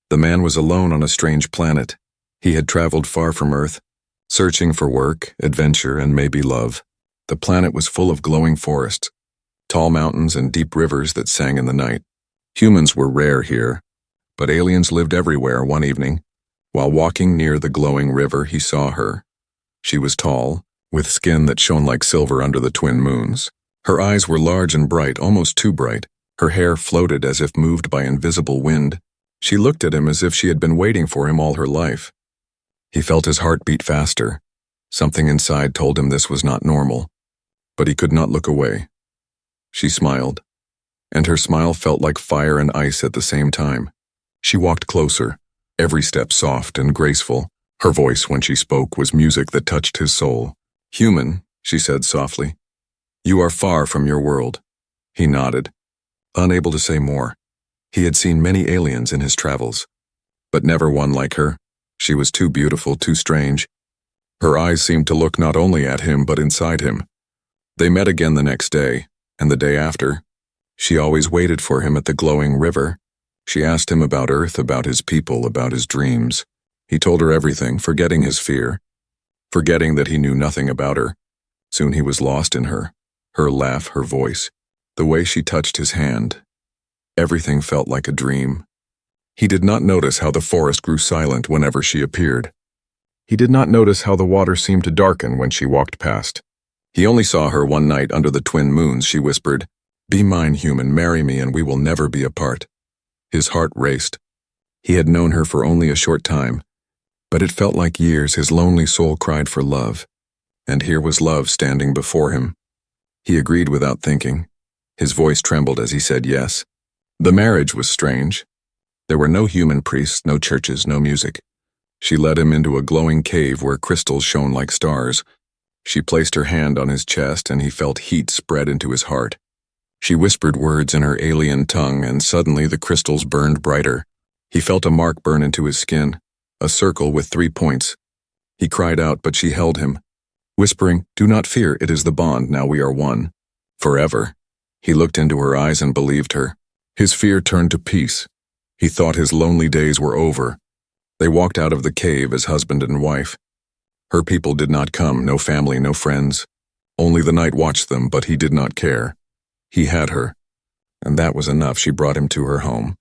The man was alone on a strange planet. He had traveled far from Earth, searching for work, adventure, and maybe love. The planet was full of glowing forests, tall mountains, and deep rivers that sang in the night. Humans were rare here, but aliens lived everywhere. One evening, while walking near the glowing river, he saw her. She was tall, with skin that shone like silver under the twin moons. Her eyes were large and bright, almost too bright. Her hair floated as if moved by invisible wind. She looked at him as if she had been waiting for him all her life. He felt his heart beat faster. Something inside told him this was not normal, but he could not look away. She smiled, and her smile felt like fire and ice at the same time. She walked closer, every step soft and graceful. Her voice, when she spoke, was music that touched his soul. "Human," she said softly, "you are far from your world." He nodded, unable to say more. He had seen many aliens in his travels, but never one like her. She was too beautiful, too strange. Her eyes seemed to look not only at him but inside him. They met again the next day, and the day after. She always waited for him at the glowing river. She asked him about Earth, about his people, about his dreams. He told her everything, forgetting his fear, forgetting that he knew nothing about her. Soon he was lost in her laugh, her voice, the way she touched his hand. Everything felt like a dream. He did not notice how the forest grew silent whenever she appeared. He did not notice how the water seemed to darken when she walked past. He only saw her one night under the twin moons. She whispered, "Be mine, human, marry me, and we will never be apart." His heart raced. He had known her for only a short time, but it felt like years. His lonely soul cried for love, and here was love standing before him. He agreed without thinking. His voice trembled as he said yes. The marriage was strange. There were no human priests, no churches, no music. She led him into a glowing cave where crystals shone like stars. She placed her hand on his chest, and he felt heat spread into his heart. She whispered words in her alien tongue, and suddenly the crystals burned brighter. He felt a mark burn into his skin, a circle with 3 points. He cried out, but she held him, whispering, "Do not fear, it is the bond, now we are one. Forever." He looked into her eyes and believed her. His fear turned to peace. He thought his lonely days were over. They walked out of the cave as husband and wife. Her people did not come, no family, no friends. Only the night watched them, but he did not care. He had her, and that was enough. She brought him to her home.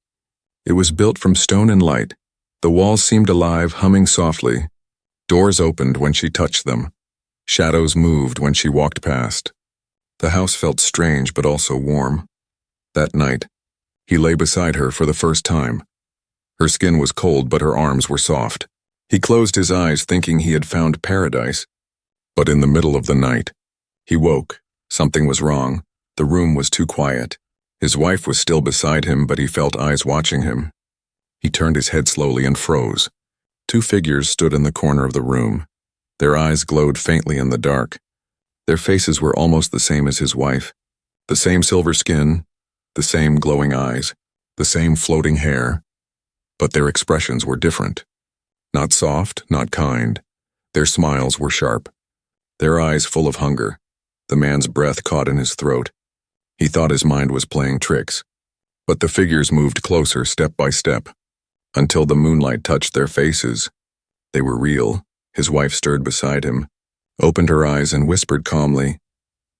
It was built from stone and light. The walls seemed alive, humming softly. Doors opened when she touched them. Shadows moved when she walked past. The house felt strange but also warm. That night, he lay beside her for the first time. Her skin was cold, but her arms were soft. He closed his eyes, thinking he had found paradise. But in the middle of the night, he woke. Something was wrong. The room was too quiet. His wife was still beside him, but he felt eyes watching him. He turned his head slowly and froze. 2 figures stood in the corner of the room. Their eyes glowed faintly in the dark. Their faces were almost the same as his wife. The same silver skin, the same glowing eyes, the same floating hair. But their expressions were different. Not soft, not kind. Their smiles were sharp. Their eyes full of hunger. The man's breath caught in his throat. He thought his mind was playing tricks. But the figures moved closer, step by step, until the moonlight touched their faces. They were real. His wife stirred beside him, opened her eyes and whispered calmly,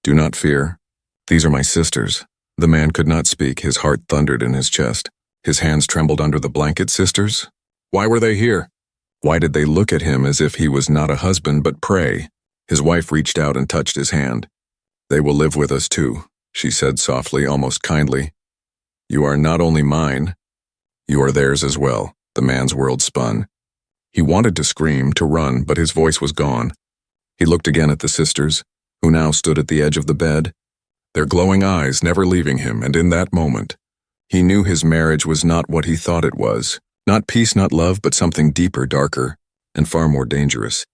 "Do not fear. These are my sisters." The man could not speak. His heart thundered in his chest. His hands trembled under the blanket. Sisters? Why were they here? Why did they look at him as if he was not a husband but prey? His wife reached out and touched his hand. "They will live with us too," she said softly, almost kindly. "You are not only mine, you are theirs as well." The man's world spun. He wanted to scream, to run, but his voice was gone. He looked again at the sisters, who now stood at the edge of the bed, their glowing eyes never leaving him, and in that moment, he knew his marriage was not what he thought it was. Not peace, not love, but something deeper, darker, and far more dangerous.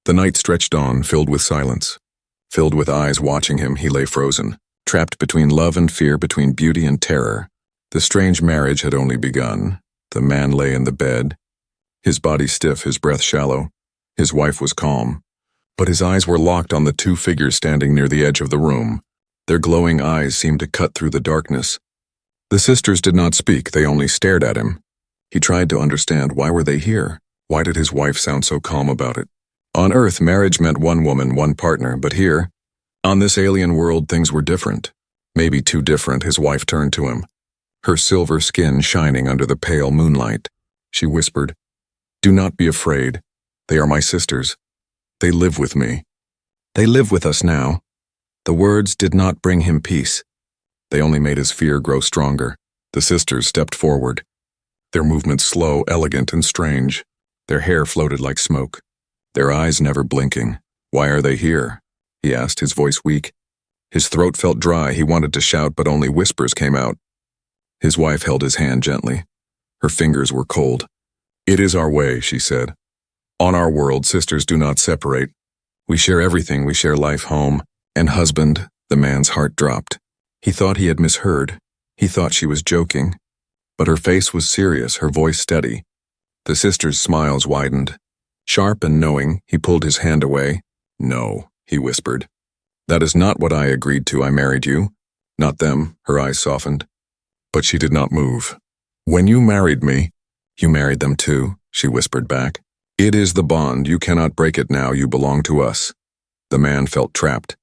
The night stretched on, filled with silence. Filled with eyes watching him, he lay frozen, trapped between love and fear, between beauty and terror. The strange marriage had only begun. The man lay in the bed, his body stiff, his breath shallow. His wife was calm, but his eyes were locked on the 2 figures standing near the edge of the room. Their glowing eyes seemed to cut through the darkness. The sisters did not speak, they only stared at him. He tried to understand, why were they here? Why did his wife sound so calm about it? On Earth, marriage meant one woman, one partner, but here, on this alien world, things were different. Maybe too different. His wife turned to him, her silver skin shining under the pale moonlight. She whispered, "Do not be afraid. They are my sisters. They live with me. They live with us now." The words did not bring him peace. They only made his fear grow stronger. The sisters stepped forward, their movements slow, elegant, and strange. Their hair floated like smoke, their eyes never blinking. "Why are they here?" he asked, his voice weak. His throat felt dry. He wanted to shout, but only whispers came out. His wife held his hand gently. Her fingers were cold. "It is our way," she said. "On our world, sisters do not separate. We share everything. We share life, home, and husband." The man's heart dropped. He thought he had misheard. He thought she was joking. But her face was serious, her voice steady. The sisters' smiles widened. Sharp and knowing, he pulled his hand away. "No," he whispered. "That is not what I agreed to. I married you, not them." Her eyes softened. But she did not move. "When you married me, you married them too," she whispered back. "It is the bond. You cannot break it now. You belong to us." The man felt trapped.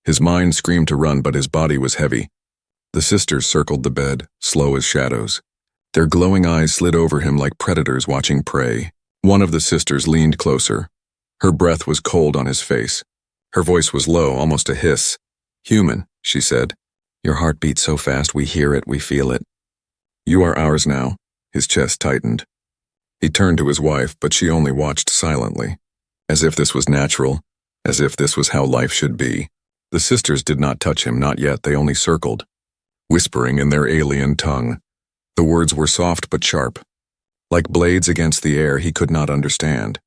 His mind screamed to run, but his body was heavy. The sisters circled the bed, slow as shadows. Their glowing eyes slid over him like predators watching prey. One of the sisters leaned closer. Her breath was cold on his face. Her voice was low, almost a hiss. "Human," she said. "Your heart beats so fast, we hear it, we feel it." "You are ours now." His chest tightened. He turned to his wife, but she only watched silently, as if this was natural, as if this was how life should be. The sisters did not touch him, not yet. They only circled, whispering in their alien tongue. The words were soft but sharp. Like blades against the air, he could not understand.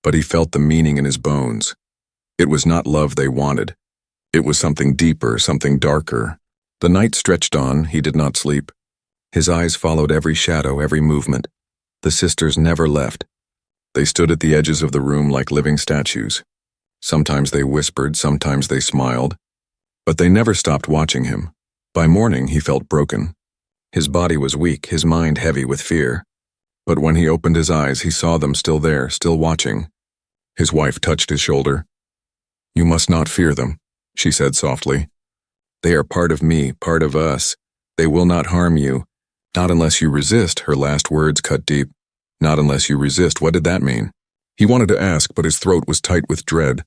But he felt the meaning in his bones. It was not love they wanted. It was something deeper, something darker. The night stretched on. He did not sleep. His eyes followed every shadow, every movement. The sisters never left. They stood at the edges of the room like living statues. Sometimes they whispered, sometimes they smiled. But they never stopped watching him. By morning, he felt broken. His body was weak, his mind heavy with fear. But when he opened his eyes, he saw them still there, still watching. His wife touched his shoulder. "You must not fear them," she said softly. "They are part of me, part of us. They will not harm you. Not unless you resist." Her last words cut deep. Not unless you resist. What did that mean? He wanted to ask, but his throat was tight with dread.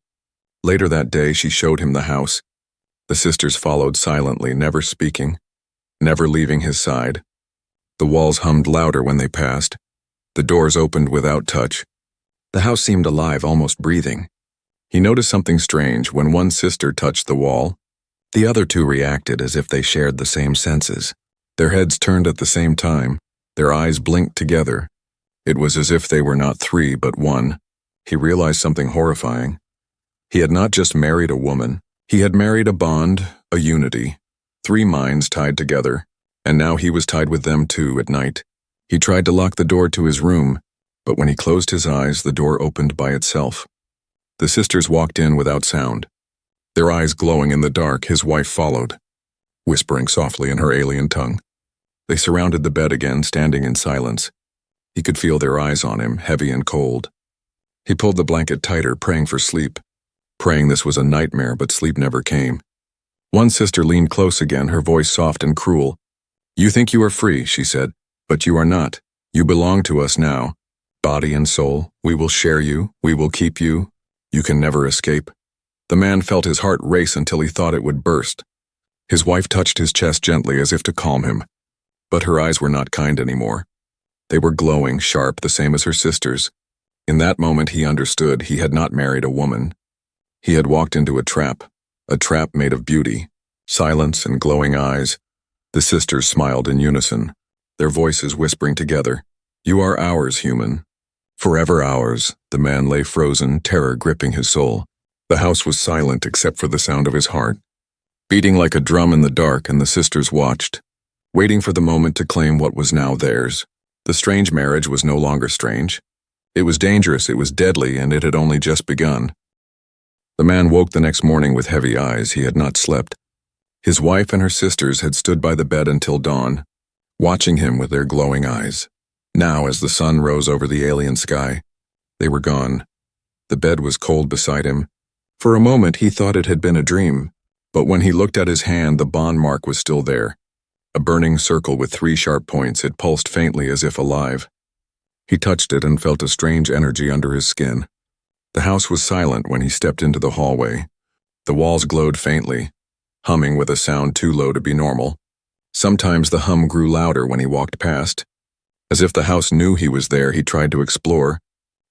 Later that day, she showed him the house. The sisters followed silently, never speaking, never leaving his side. The walls hummed louder when they passed. The doors opened without touch. The house seemed alive, almost breathing. He noticed something strange. When one sister touched the wall, the other two reacted as if they shared the same senses. Their heads turned at the same time. Their eyes blinked together. It was as if they were not three, but one. He realized something horrifying. He had not just married a woman. He had married a bond, a unity. Three minds tied together. And now he was tied with them too at night. He tried to lock the door to his room, but when he closed his eyes, the door opened by itself. The sisters walked in without sound. Their eyes glowing in the dark, his wife followed, whispering softly in her alien tongue. They surrounded the bed again, standing in silence. He could feel their eyes on him, heavy and cold. He pulled the blanket tighter, praying for sleep. Praying this was a nightmare, but sleep never came. One sister leaned close again, her voice soft and cruel. "You think you are free," she said, "but you are not. You belong to us now. Body and soul, we will share you, we will keep you. You can never escape." The man felt his heart race until he thought it would burst. His wife touched his chest gently as if to calm him. But her eyes were not kind anymore. They were glowing, sharp, the same as her sister's. In that moment he understood he had not married a woman. He had walked into a trap made of beauty, silence, and glowing eyes. The sisters smiled in unison, their voices whispering together. "You are ours, human. Forever ours." The man lay frozen, terror gripping his soul. The house was silent except for the sound of his heart, beating like a drum in the dark, and the sisters watched, waiting for the moment to claim what was now theirs. The strange marriage was no longer strange. It was dangerous, it was deadly, and it had only just begun. The man woke the next morning with heavy eyes. He had not slept. His wife and her sisters had stood by the bed until dawn, watching him with their glowing eyes. Now, as the sun rose over the alien sky, they were gone. The bed was cold beside him. For a moment, he thought it had been a dream, but when he looked at his hand, the bond mark was still there. A burning circle with 3 sharp points, it pulsed faintly as if alive. He touched it and felt a strange energy under his skin. The house was silent when he stepped into the hallway. The walls glowed faintly, humming with a sound too low to be normal. Sometimes the hum grew louder when he walked past. As if the house knew he was there, he tried to explore.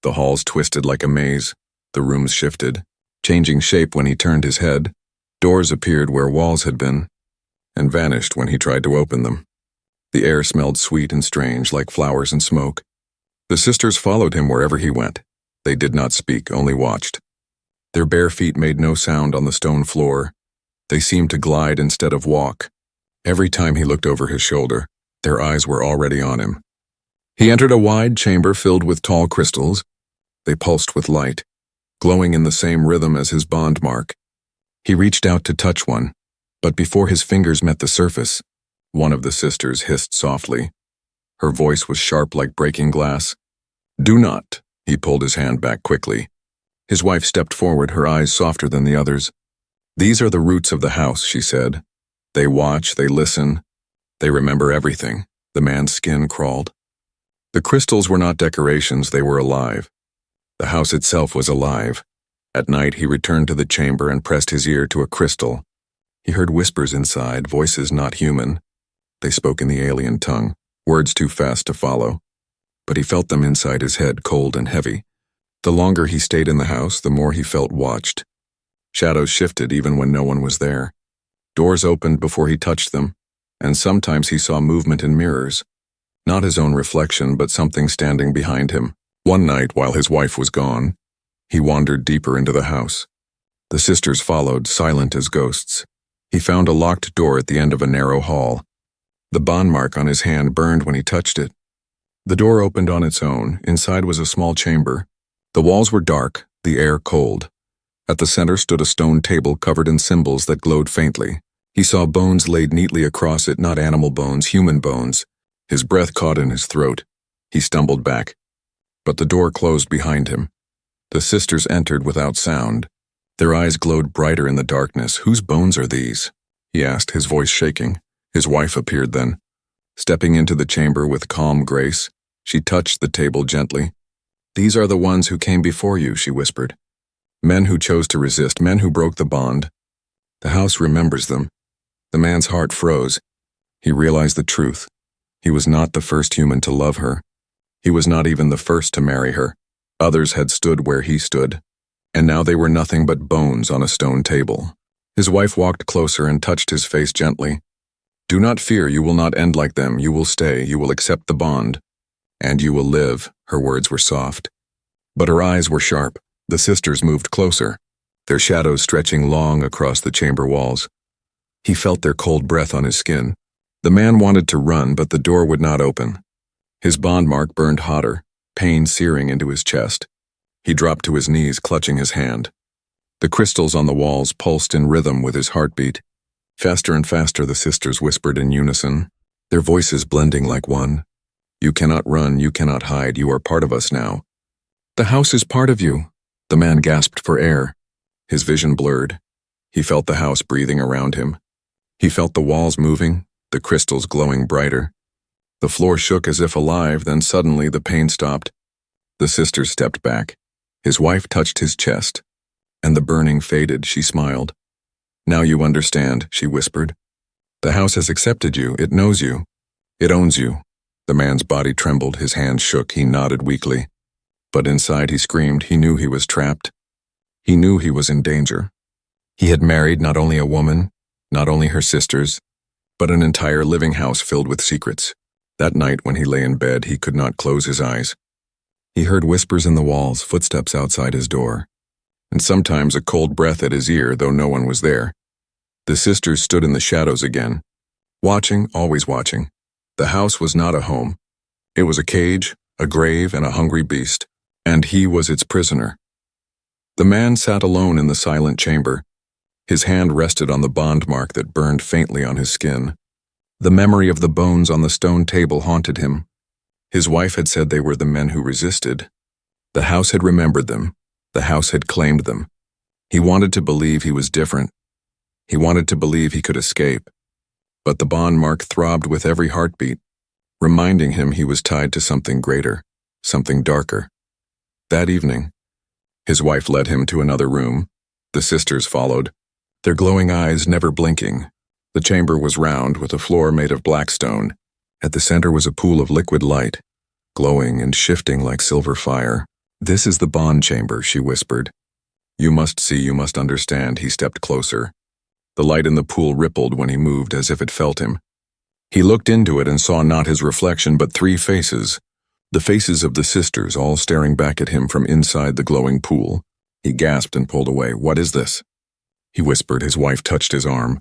The halls twisted like a maze. The rooms shifted, changing shape when he turned his head. Doors appeared where walls had been, and vanished when he tried to open them. The air smelled sweet and strange, like flowers and smoke. The sisters followed him wherever he went. They did not speak, only watched. Their bare feet made no sound on the stone floor. They seemed to glide instead of walk. Every time he looked over his shoulder, their eyes were already on him. He entered a wide chamber filled with tall crystals. They pulsed with light, glowing in the same rhythm as his bond mark. He reached out to touch one, but before his fingers met the surface, one of the sisters hissed softly. Her voice was sharp like breaking glass. "Do not." He pulled his hand back quickly. His wife stepped forward, her eyes softer than the others. "These are the roots of the house," she said. "They watch, they listen, they remember everything." The man's skin crawled. The crystals were not decorations, they were alive. The house itself was alive. At night, he returned to the chamber and pressed his ear to a crystal. He heard whispers inside, voices not human. They spoke in the alien tongue, words too fast to follow. But he felt them inside his head, cold and heavy. The longer he stayed in the house, the more he felt watched. Shadows shifted even when no one was there. Doors opened before he touched them, and sometimes he saw movement in mirrors. Not his own reflection, but something standing behind him. One night, while his wife was gone, he wandered deeper into the house. The sisters followed, silent as ghosts. He found a locked door at the end of a narrow hall. The bond mark on his hand burned when he touched it. The door opened on its own. Inside was a small chamber. The walls were dark, the air cold. At the center stood a stone table covered in symbols that glowed faintly. He saw bones laid neatly across it, not animal bones, human bones. His breath caught in his throat. He stumbled back. But the door closed behind him. The sisters entered without sound. Their eyes glowed brighter in the darkness. "Whose bones are these?" he asked, his voice shaking. His wife appeared then. Stepping into the chamber with calm grace, she touched the table gently. "These are the ones who came before you," she whispered. "Men who chose to resist, men who broke the bond. The house remembers them." The man's heart froze. He realized the truth. He was not the first human to love her. He was not even the first to marry her. Others had stood where he stood, and now they were nothing but bones on a stone table. His wife walked closer and touched his face gently. "Do not fear, you will not end like them. You will stay, you will accept the bond. And you will live." Her words were soft, but her eyes were sharp. The sisters moved closer, their shadows stretching long across the chamber walls. He felt their cold breath on his skin. The man wanted to run, but the door would not open. His bond mark burned hotter, pain searing into his chest. He dropped to his knees, clutching his hand. The crystals on the walls pulsed in rhythm with his heartbeat. Faster and faster, the sisters whispered in unison, their voices blending like one. "You cannot run, you cannot hide, you are part of us now." "The house is part of you." The man gasped for air. His vision blurred. He felt the house breathing around him. He felt the walls moving, the crystals glowing brighter. The floor shook as if alive, then suddenly the pain stopped. The sisters stepped back. His wife touched his chest, and the burning faded. She smiled. "Now you understand," she whispered. "The house has accepted you, it knows you, it owns you." The man's body trembled, his hands shook, he nodded weakly. But inside he screamed. He knew he was trapped. He knew he was in danger. He had married not only a woman, not only her sisters, but an entire living house filled with secrets. That night when he lay in bed, he could not close his eyes. He heard whispers in the walls, footsteps outside his door, and sometimes a cold breath at his ear, though no one was there. The sisters stood in the shadows again, watching, always watching. The house was not a home. It was a cage, a grave, and a hungry beast, and he was its prisoner. The man sat alone in the silent chamber. His hand rested on the bond mark that burned faintly on his skin. The memory of the bones on the stone table haunted him. His wife had said they were the men who resisted. The house had remembered them. The house had claimed them. He wanted to believe he was different. He wanted to believe he could escape. But the bond mark throbbed with every heartbeat, reminding him he was tied to something greater, something darker. That evening, his wife led him to another room. The sisters followed, their glowing eyes never blinking. The chamber was round, with a floor made of black stone. At the center was a pool of liquid light, glowing and shifting like silver fire. "This is the bond chamber," she whispered. "You must see, you must understand." He stepped closer. The light in the pool rippled when he moved, as if it felt him. He looked into it and saw not his reflection, but 3 faces. The faces of the sisters, all staring back at him from inside the glowing pool. He gasped and pulled away. "What is this?" he whispered. His wife touched his arm.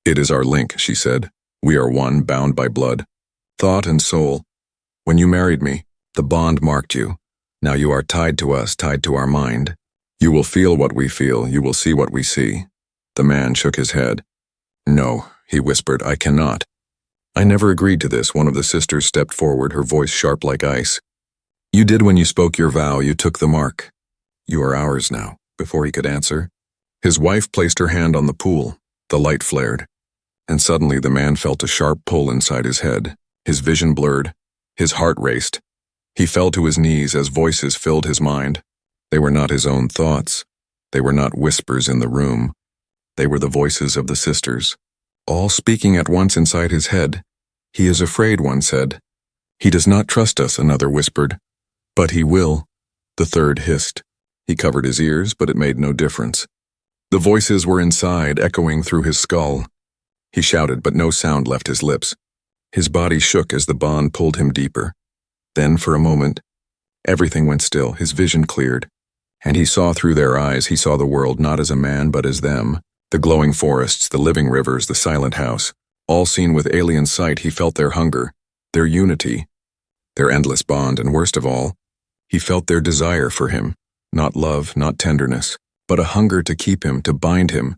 "It is our link," she said. "We are one, bound by blood, thought and soul. When you married me, the bond marked you. Now you are tied to us, tied to our mind. You will feel what we feel, you will see what we see." The man shook his head. "No," he whispered, "I cannot. I never agreed to this." One of the sisters stepped forward, her voice sharp like ice. "You did when you spoke your vow, you took the mark. You are ours now." Before he could answer, his wife placed her hand on the pool. The light flared, and suddenly the man felt a sharp pull inside his head. His vision blurred. His heart raced. He fell to his knees as voices filled his mind. They were not his own thoughts. They were not whispers in the room. They were the voices of the sisters, all speaking at once inside his head. "He is afraid," one said. "He does not trust us," another whispered. "But he will," the third hissed. He covered his ears, but it made no difference. The voices were inside, echoing through his skull. He shouted, but no sound left his lips. His body shook as the bond pulled him deeper. Then, for a moment, everything went still. His vision cleared, and he saw through their eyes. He saw the world not as a man, but as them. The glowing forests, the living rivers, the silent house, all seen with alien sight. He felt their hunger, their unity, their endless bond, and worst of all, he felt their desire for him. Not love, not tenderness, but a hunger to keep him, to bind him,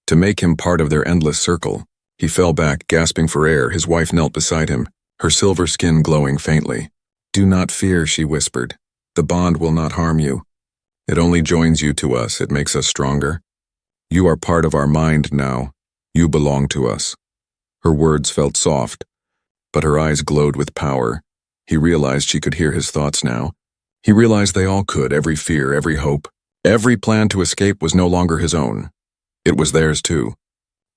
to make him part of their endless circle. He fell back, gasping for air. His wife knelt beside him, her silver skin glowing faintly. "Do not fear," she whispered. "The bond will not harm you. It only joins you to us. It makes us stronger. You are part of our mind now. You belong to us." Her words felt soft, but her eyes glowed with power. He realized she could hear his thoughts now. He realized they all could. Every fear, every hope, every plan to escape was no longer his own. It was theirs too.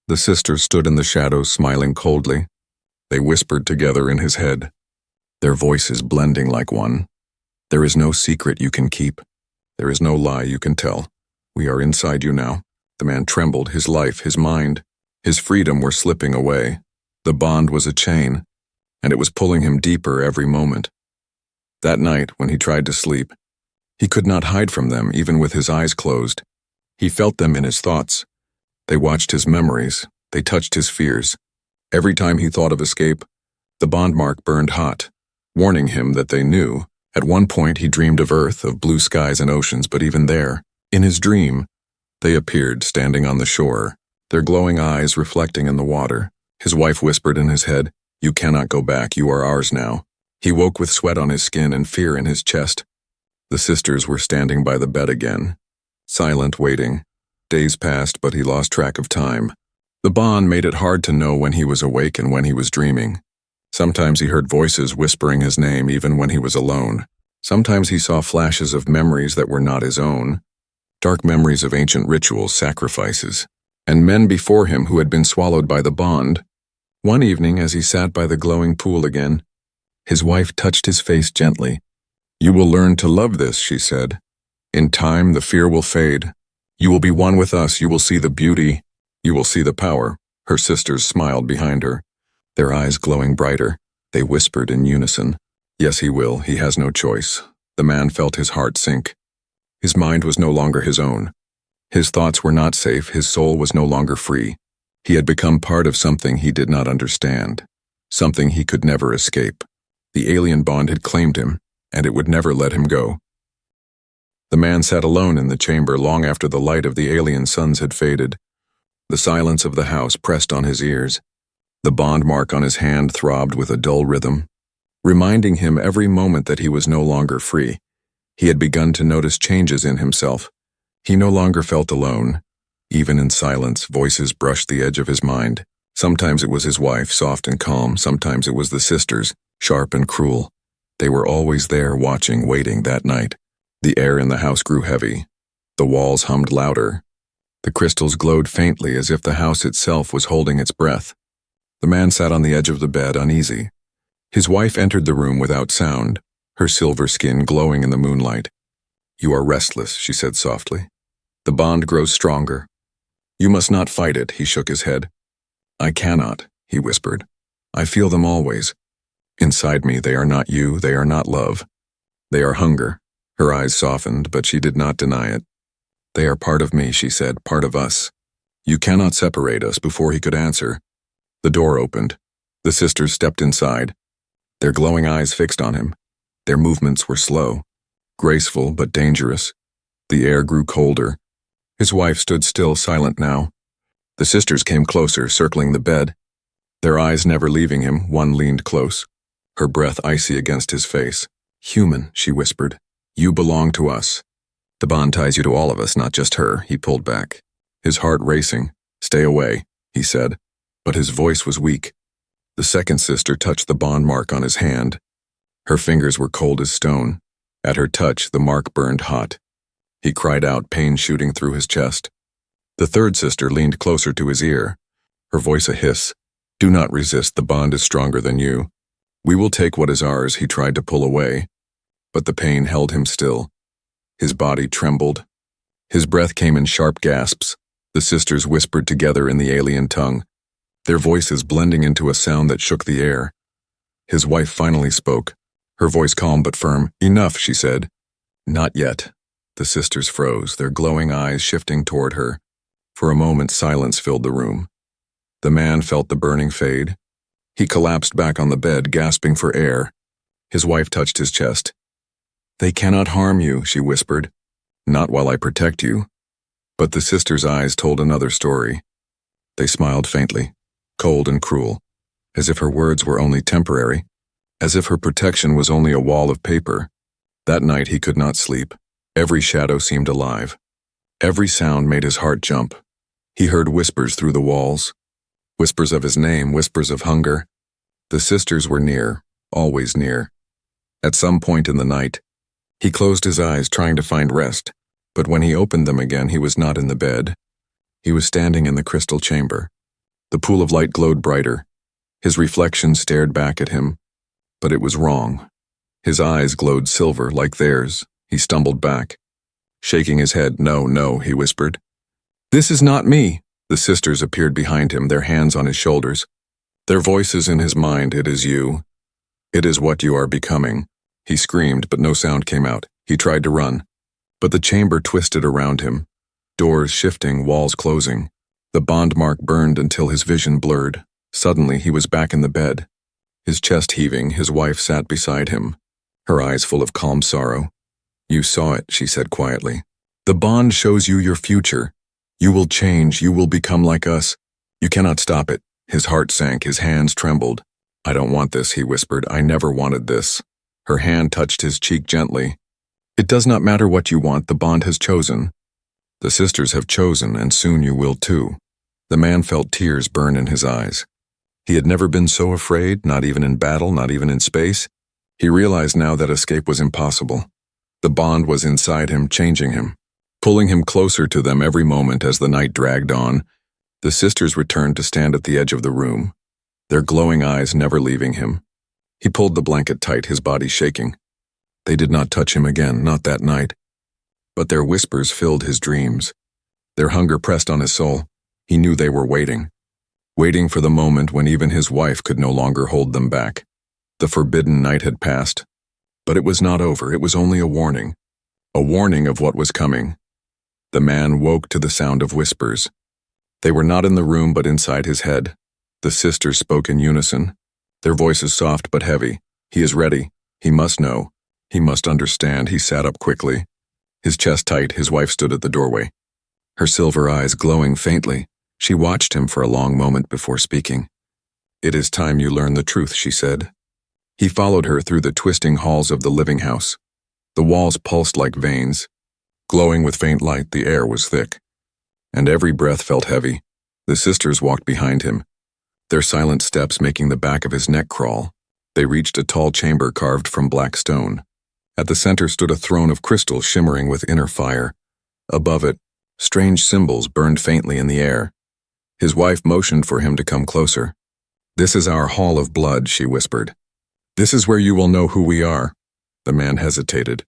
The sisters stood in the shadows, smiling coldly. They whispered together in his head, their voices blending like one. "There is no secret you can keep. There is no lie you can tell. We are inside you now." The man trembled. His life, his mind, his freedom were slipping away. The bond was a chain, and it was pulling him deeper every moment. That night, when he tried to sleep, he could not hide from them, even with his eyes closed. He felt them in his thoughts. They watched his memories. They touched his fears. Every time he thought of escape, the bond mark burned hot, warning him that they knew. At one point he dreamed of Earth, of blue skies and oceans, but even there, in his dream, they appeared standing on the shore, their glowing eyes reflecting in the water. His wife whispered in his head, "You cannot go back, you are ours now." He woke with sweat on his skin and fear in his chest. The sisters were standing by the bed again, silent, waiting. Days passed, but he lost track of time. The bond made it hard to know when he was awake and when he was dreaming. Sometimes he heard voices whispering his name even when he was alone. Sometimes he saw flashes of memories that were not his own, dark memories of ancient rituals, sacrifices, and men before him who had been swallowed by the bond. One evening, as he sat by the glowing pool again, his wife touched his face gently. "You will learn to love this," she said. "In time, the fear will fade. You will be one with us. You will see the beauty. You will see the power." Her sisters smiled behind her, their eyes glowing brighter. They whispered in unison, "Yes, he will. He has no choice." The man felt his heart sink. His mind was no longer his own. His thoughts were not safe. His soul was no longer free. He had become part of something he did not understand, something he could never escape. The alien bond had claimed him, and it would never let him go. The man sat alone in the chamber long after the light of the alien suns had faded. The silence of the house pressed on his ears. The bond mark on his hand throbbed with a dull rhythm. reminding him every moment that he was no longer free. He had begun to notice changes in himself. He no longer felt alone. Even in silence, voices brushed the edge of his mind. Sometimes it was his wife, soft and calm. Sometimes it was the sisters, sharp and cruel. They were always there, watching, waiting that night. The air in the house grew heavy. The walls hummed louder. The crystals glowed faintly as if the house itself was holding its breath. The man sat on the edge of the bed, uneasy. His wife entered the room without sound, her silver skin glowing in the moonlight. "You are restless," she said softly. "The bond grows stronger. You must not fight it," he shook his head. "I cannot," he whispered. "I feel them always. Inside me, they are not you, they are not love. They are hunger." Her eyes softened, but she did not deny it. "They are part of me," she said, "part of us. You cannot separate us." Before he could answer, the door opened. The sisters stepped inside, their glowing eyes fixed on him. Their movements were slow, graceful but dangerous. The air grew colder. His wife stood still, silent now. The sisters came closer, circling the bed, their eyes never leaving him. One leaned close, her breath icy against his face. "Human," she whispered. "You belong to us. The bond ties you to all of us, not just her." He pulled back, his heart racing. "Stay away," he said, but his voice was weak. The second sister touched the bond mark on his hand. Her fingers were cold as stone. At her touch, the mark burned hot. He cried out, pain shooting through his chest. The third sister leaned closer to his ear, her voice a hiss. "Do not resist, the bond is stronger than you. We will take what is ours." He tried to pull away, but the pain held him still. His body trembled. His breath came in sharp gasps. The sisters whispered together in the alien tongue, their voices blending into a sound that shook the air. His wife finally spoke, her voice calm but firm. "Enough," she said. "Not yet." The sisters froze, their glowing eyes shifting toward her. For a moment, silence filled the room. The man felt the burning fade. He collapsed back on the bed, gasping for air. His wife touched his chest. "They cannot harm you," she whispered. "Not while I protect you." But the sisters' eyes told another story. They smiled faintly, cold and cruel, as if her words were only temporary, as if her protection was only a wall of paper. That night he could not sleep. Every shadow seemed alive. Every sound made his heart jump. He heard whispers through the walls, whispers of his name, whispers of hunger. The sisters were near, always near. At some point in the night, he closed his eyes, trying to find rest, but when he opened them again, he was not in the bed. He was standing in the crystal chamber. The pool of light glowed brighter. His reflection stared back at him, but it was wrong. His eyes glowed silver like theirs. He stumbled back, shaking his head. "No, no," he whispered. "This is not me." The sisters appeared behind him, their hands on his shoulders, their voices in his mind. "It is you. It is what you are becoming." He screamed, but no sound came out. He tried to run, but the chamber twisted around him, doors shifting, walls closing. The bond mark burned until his vision blurred. Suddenly, he was back in the bed, his chest heaving. His wife sat beside him, her eyes full of calm sorrow. "You saw it," she said quietly. "The bond shows you your future. You will change, you will become like us. You cannot stop it." His heart sank, his hands trembled. "I don't want this," he whispered. "I never wanted this." Her hand touched his cheek gently. "It does not matter what you want, the bond has chosen. The sisters have chosen, and soon you will too." The man felt tears burn in his eyes. He had never been so afraid, not even in battle, not even in space. He realized now that escape was impossible. The bond was inside him, changing him, pulling him closer to them every moment as the night dragged on. The sisters returned to stand at the edge of the room, their glowing eyes never leaving him. He pulled the blanket tight, his body shaking. They did not touch him again, not that night. But their whispers filled his dreams. Their hunger pressed on his soul. He knew they were waiting for the moment when even his wife could no longer hold them back. The forbidden night had passed, but it was not over. It was only a warning of what was coming. The man woke to the sound of whispers. They were not in the room but inside his head. The sisters spoke in unison, their voices soft but heavy. "He is ready. He must know. He must understand." He sat up quickly, his chest tight. His wife stood at the doorway, her silver eyes glowing faintly. She watched him for a long moment before speaking. "It is time you learn the truth," she said. He followed her through the twisting halls of the living house. The walls pulsed like veins. Glowing with faint light, the air was thick. And every breath felt heavy. The sisters walked behind him, their silent steps making the back of his neck crawl. They reached a tall chamber carved from black stone. At the center stood a throne of crystal shimmering with inner fire. Above it, strange symbols burned faintly in the air. His wife motioned for him to come closer. "This is our hall of blood," she whispered. "This is where you will know who we are." The man hesitated.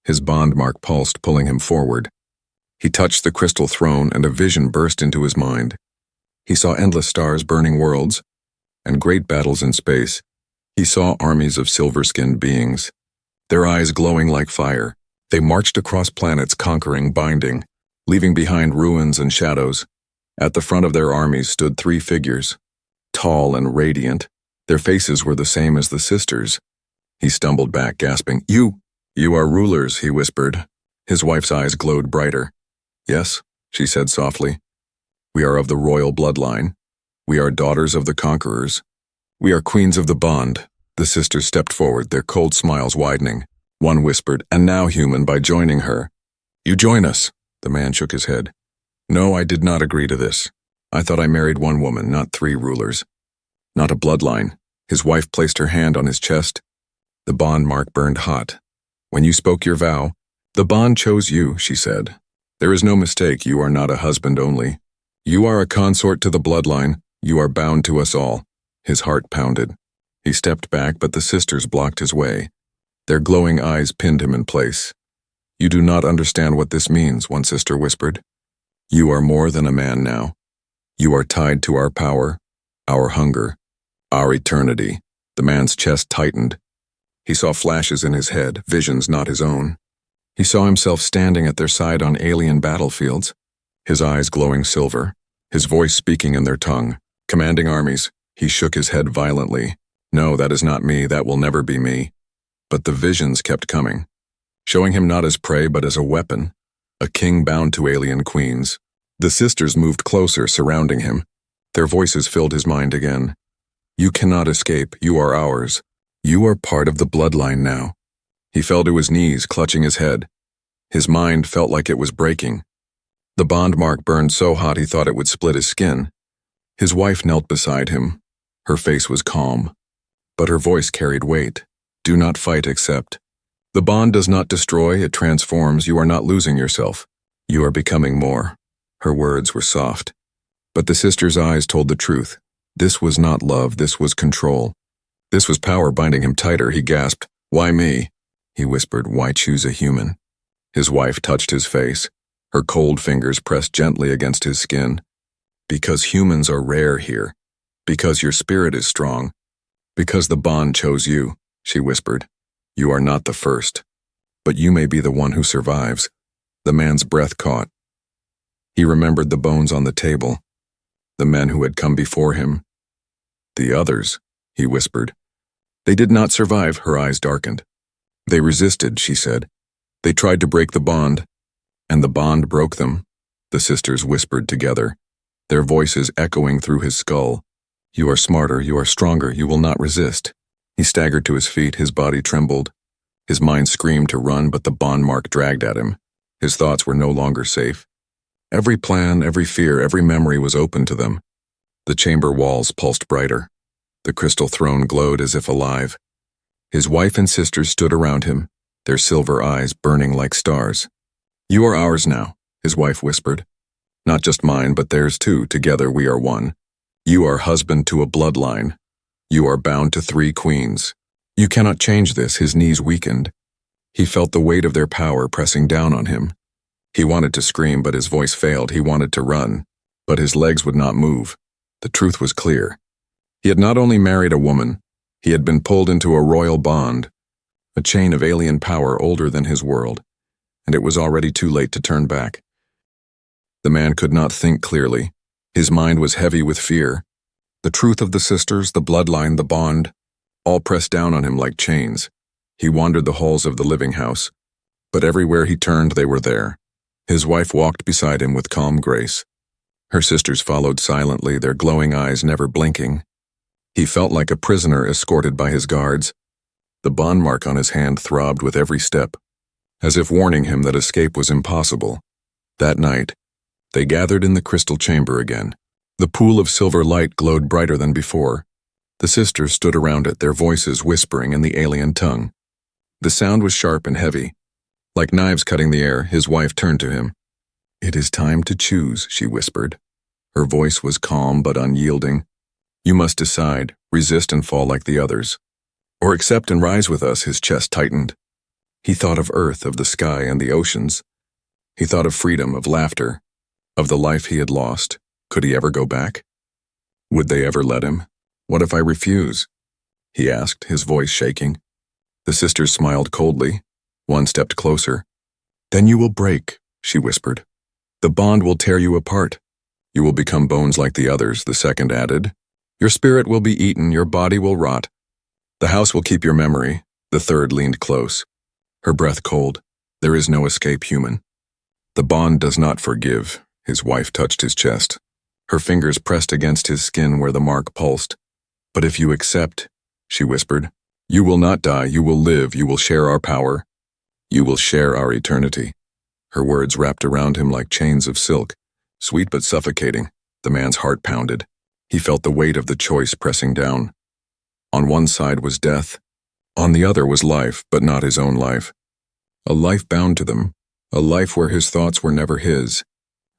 His bond mark pulsed, pulling him forward. He touched the crystal throne and a vision burst into his mind. He saw endless stars burning worlds and great battles in space. He saw armies of silver-skinned beings, their eyes glowing like fire. They marched across planets, conquering, binding, leaving behind ruins and shadows. At the front of their armies stood 3 figures, tall and radiant. Their faces were the same as the sisters. He stumbled back, gasping, You are rulers," he whispered. His wife's eyes glowed brighter. "Yes," she said softly. "We are of the royal bloodline. We are daughters of the conquerors. We are queens of the bond." The sisters stepped forward, their cold smiles widening. One whispered, "And now, human," by joining her. "You join us." The man shook his head. "No, I did not agree to this. I thought I married 1 woman, not 3 rulers. Not a bloodline." His wife placed her hand on his chest. The bond mark burned hot. "When you spoke your vow, the bond chose you," she said. "There is no mistake, you are not a husband only. You are a consort to the bloodline. You are bound to us all." His heart pounded. He stepped back, but the sisters blocked his way. Their glowing eyes pinned him in place. "You do not understand what this means," one sister whispered. "You are more than a man now. You are tied to our power, our hunger, our eternity." The man's chest tightened. He saw flashes in his head, visions not his own. He saw himself standing at their side on alien battlefields, his eyes glowing silver, his voice speaking in their tongue, commanding armies. He shook his head violently. "No, that is not me, that will never be me." But the visions kept coming, showing him not as prey but as a weapon, a king bound to alien queens. The sisters moved closer, surrounding him. Their voices filled his mind again. "You cannot escape, you are ours. You are part of the bloodline now." He fell to his knees, clutching his head. His mind felt like it was breaking. The bond mark burned so hot he thought it would split his skin. His wife knelt beside him. Her face was calm, but her voice carried weight. "Do not fight, accept. The bond does not destroy, it transforms. You are not losing yourself. You are becoming more." Her words were soft, but the sister's eyes told the truth. This was not love, this was control. This was power binding him tighter. He gasped, "Why me?" He whispered, "Why choose a human?" His wife touched his face. Her cold fingers pressed gently against his skin. "Because humans are rare here. Because your spirit is strong. Because the bond chose you," she whispered. "You are not the first. But you may be the one who survives." The man's breath caught. He remembered the bones on the table, the men who had come before him. "The others," he whispered. "They did not survive." Her eyes darkened. "They resisted," she said. "They tried to break the bond, and the bond broke them." The sisters whispered together, their voices echoing through his skull. "You are smarter, you are stronger, you will not resist." He staggered to his feet, his body trembled. His mind screamed to run, but the bond mark dragged at him. His thoughts were no longer safe. Every plan, every fear, every memory was open to them. The chamber walls pulsed brighter. The crystal throne glowed as if alive. His wife and sisters stood around him, their silver eyes burning like stars. "You are ours now," his wife whispered. "Not just mine, but theirs too. Together we are one. You are husband to a bloodline. You are bound to 3 queens. You cannot change this." His knees weakened. He felt the weight of their power pressing down on him. He wanted to scream, but his voice failed. He wanted to run, but his legs would not move. The truth was clear. He had not only married a woman, he had been pulled into a royal bond, a chain of alien power older than his world, and it was already too late to turn back. The man could not think clearly. His mind was heavy with fear. The truth of the sisters, the bloodline, the bond, all pressed down on him like chains. He wandered the halls of the living house, but everywhere he turned they were there. His wife walked beside him with calm grace. Her sisters followed silently, their glowing eyes never blinking. He felt like a prisoner escorted by his guards, The bond mark on his hand throbbed with every step, as if warning him that escape was impossible. That night, they gathered in the crystal chamber again. The pool of silver light glowed brighter than before. The sisters stood around it, their voices whispering in the alien tongue. The sound was sharp and heavy. Like knives cutting the air, his wife turned to him. "It is time to choose," she whispered. Her voice was calm but unyielding. "You must decide, resist and fall like the others. Or accept and rise with us." His chest tightened. He thought of Earth, of the sky and the oceans. He thought of freedom, of laughter, of the life he had lost. Could he ever go back? Would they ever let him? "What if I refuse?" he asked, his voice shaking. The sisters smiled coldly. One stepped closer. "Then you will break," she whispered. "The bond will tear you apart. You will become bones like the others," the second added. "Your spirit will be eaten, your body will rot. The house will keep your memory." The third leaned close, her breath cold. "There is no escape, human." "The bond does not forgive." His wife touched his chest. Her fingers pressed against his skin where the mark pulsed. "But if you accept," she whispered, "you will not die, you will live, you will share our power. You will share our eternity." Her words wrapped around him like chains of silk, sweet but suffocating. The man's heart pounded. He felt the weight of the choice pressing down. On one side was death. On the other was life, but not his own life. A life bound to them. A life where his thoughts were never his.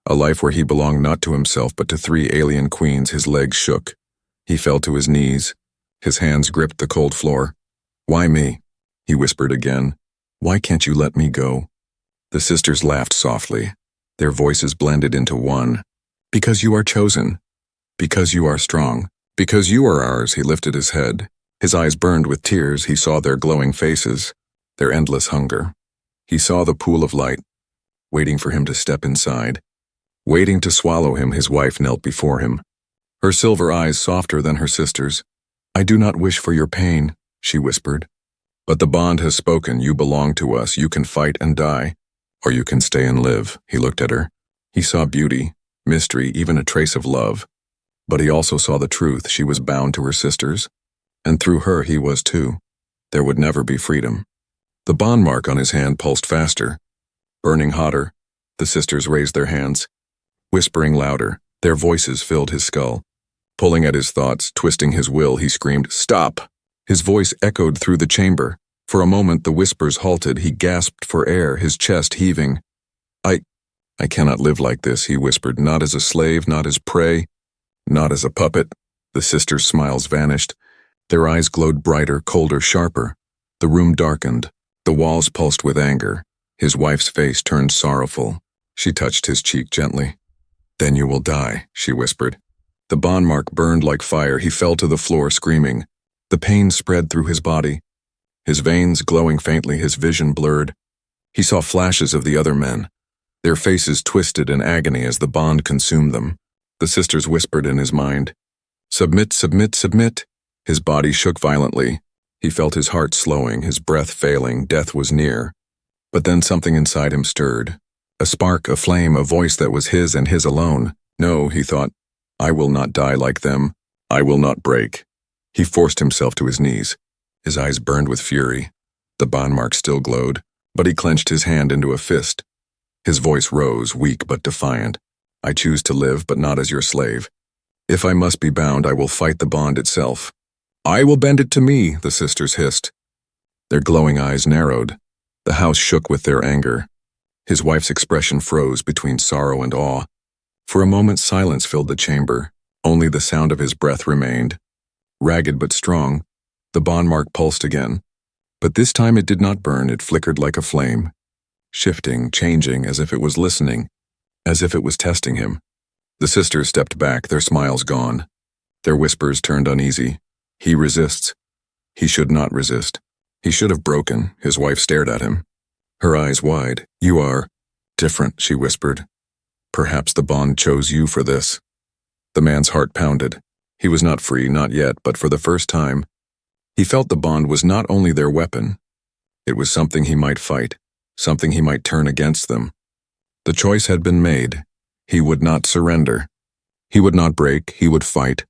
A life where he belonged not to himself but to three alien queens. His legs shook. He fell to his knees. His hands gripped the cold floor. "Why me?" he whispered again. "Why can't you let me go?" The sisters laughed softly. Their voices blended into one. "Because you are chosen. Because you are strong. Because you are ours." He lifted his head. His eyes burned with tears. He saw their glowing faces, their endless hunger. He saw the pool of light, waiting for him to step inside. Waiting to swallow him. His wife knelt before him, her silver eyes softer than her sister's. "I do not wish for your pain," she whispered. "But the bond has spoken. You belong to us. You can fight and die, or you can stay and live." He looked at her. He saw beauty, mystery, even a trace of love. But he also saw the truth. She was bound to her sisters, and through her he was too. There would never be freedom. The bond mark on his hand pulsed faster, burning hotter. The sisters raised their hands, whispering louder. Their voices filled his skull. Pulling at his thoughts, twisting his will, he screamed, "Stop!" His voice echoed through the chamber. For a moment the whispers halted. He gasped for air, his chest heaving. I cannot live like this," he whispered, "not as a slave, not as prey, not as a puppet." The sisters' smiles vanished. Their eyes glowed brighter, colder, sharper. The room darkened. The walls pulsed with anger. His wife's face turned sorrowful. She touched his cheek gently. "Then you will die," she whispered. The bond mark burned like fire. He fell to the floor, screaming. The pain spread through his body, his veins glowing faintly, his vision blurred. He saw flashes of the other men, their faces twisted in agony as the bond consumed them. The sisters whispered in his mind, "Submit, submit, submit." His body shook violently. He felt his heart slowing, his breath failing. Death was near. But then something inside him stirred. A spark, a flame, a voice that was his and his alone. "No," he thought. "I will not die like them. I will not break." He forced himself to his knees. His eyes burned with fury. The bond mark still glowed, but he clenched his hand into a fist. His voice rose, weak but defiant. "I choose to live, but not as your slave. If I must be bound, I will fight the bond itself." "I will bend it to me," the sisters hissed. Their glowing eyes narrowed. The house shook with their anger. His wife's expression froze between sorrow and awe. For a moment silence filled the chamber. Only the sound of his breath remained. Ragged but strong, the bond mark pulsed again. But this time it did not burn, it flickered like a flame, shifting, changing, as if it was listening, as if it was testing him. The sisters stepped back, their smiles gone. Their whispers turned uneasy. "He resists. He should not resist. He should have broken." His wife stared at him, her eyes wide. "You are different," she whispered. "Perhaps the bond chose you for this." The man's heart pounded. He was not free, not yet, but for the first time, he felt the bond was not only their weapon. It was something he might fight, something he might turn against them. The choice had been made. He would not surrender. He would not break, he would fight.